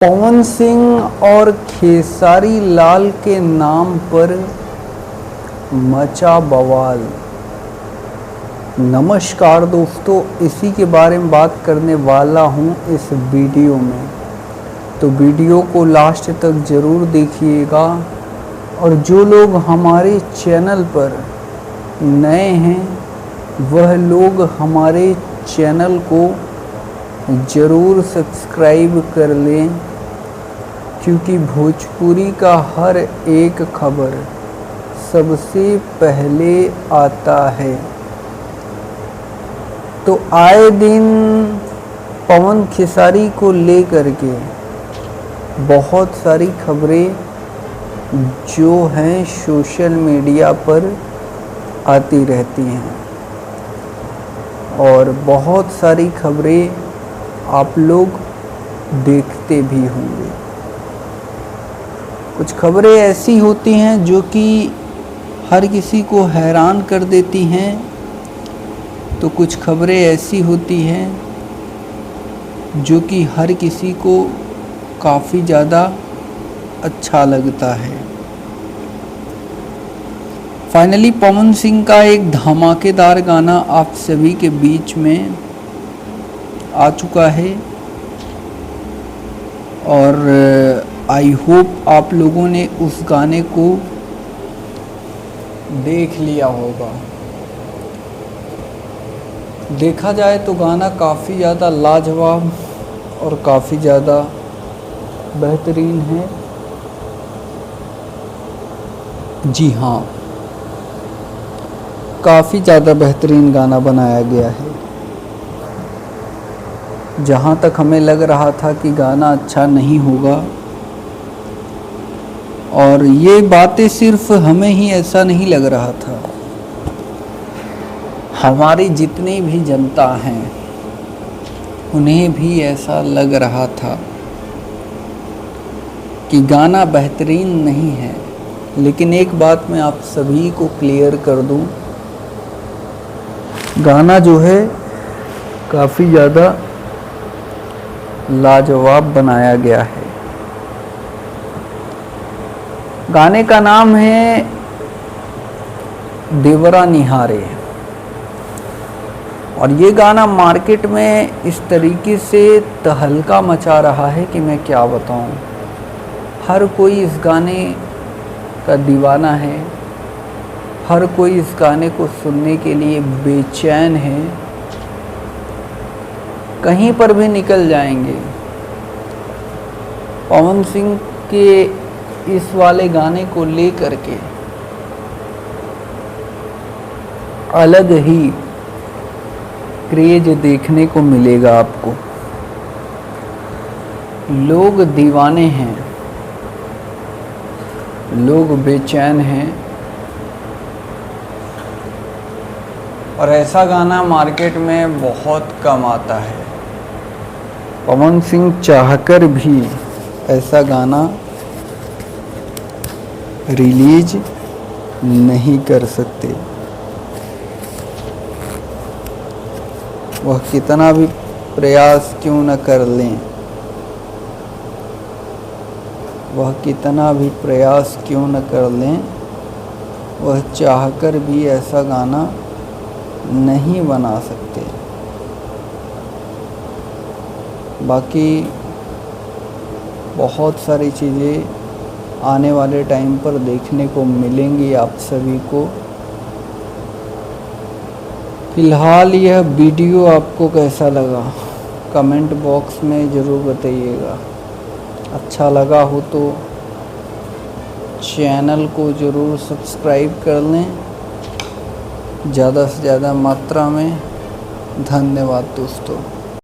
पवन सिंह और खेसारी लाल के नाम पर मचा बवाल। नमस्कार दोस्तों, इसी के बारे में बात करने वाला हूं इस वीडियो में, तो वीडियो को लास्ट तक ज़रूर देखिएगा। और जो लोग हमारे चैनल पर नए हैं वह लोग हमारे चैनल को ज़रूर सब्सक्राइब कर लें, क्योंकि भोजपुरी का हर एक खबर सबसे पहले आता है। तो आए दिन पवन खेसारी को लेकर के बहुत सारी खबरें जो हैं सोशल मीडिया पर आती रहती हैं, और बहुत सारी खबरें आप लोग देखते भी होंगे। कुछ खबरें ऐसी होती हैं जो कि हर किसी को हैरान कर देती हैं, तो कुछ खबरें ऐसी होती हैं जो कि हर किसी को काफ़ी ज़्यादा अच्छा लगता है। फाइनली पवन सिंह का एक धमाकेदार गाना आप सभी के बीच में आ चुका है, और आई होप आप लोगों ने उस गाने को देख लिया होगा। देखा जाए तो गाना काफ़ी ज़्यादा लाजवाब और काफ़ी ज़्यादा बेहतरीन है। जी हाँ, काफ़ी ज़्यादा बेहतरीन गाना बनाया गया है। जहाँ तक हमें लग रहा था कि गाना अच्छा नहीं होगा, और ये बातें सिर्फ हमें ही ऐसा नहीं लग रहा था, हमारी जितनी भी जनता हैं उन्हें भी ऐसा लग रहा था कि गाना बेहतरीन नहीं है। लेकिन एक बात मैं आप सभी को क्लियर कर दूं, गाना जो है काफ़ी ज़्यादा लाजवाब बनाया गया है। गाने का नाम है देवरा निहारे, और ये गाना मार्केट में इस तरीके से तहलका मचा रहा है कि मैं क्या बताऊं। हर कोई इस गाने का दीवाना है, हर कोई इस गाने को सुनने के लिए बेचैन है। कहीं पर भी निकल जाएंगे, पवन सिंह के इस वाले गाने को लेकर के अलग ही क्रेज देखने को मिलेगा आपको। लोग दीवाने हैं, लोग बेचैन हैं, और ऐसा गाना मार्केट में बहुत कम आता है। पवन सिंह चाहकर भी ऐसा गाना रिलीज नहीं कर सकते। वह कितना भी प्रयास क्यों न कर लें, वह कितना भी प्रयास क्यों न कर लें, वह चाहकर भी ऐसा गाना नहीं बना सकते। बाकी बहुत सारी चीज़ें आने वाले टाइम पर देखने को मिलेंगी आप सभी को। फ़िलहाल यह वीडियो आपको कैसा लगा कमेंट बॉक्स में ज़रूर बताइएगा। अच्छा लगा हो तो चैनल को ज़रूर सब्सक्राइब कर लें ज़्यादा से ज़्यादा मात्रा में। धन्यवाद दोस्तों।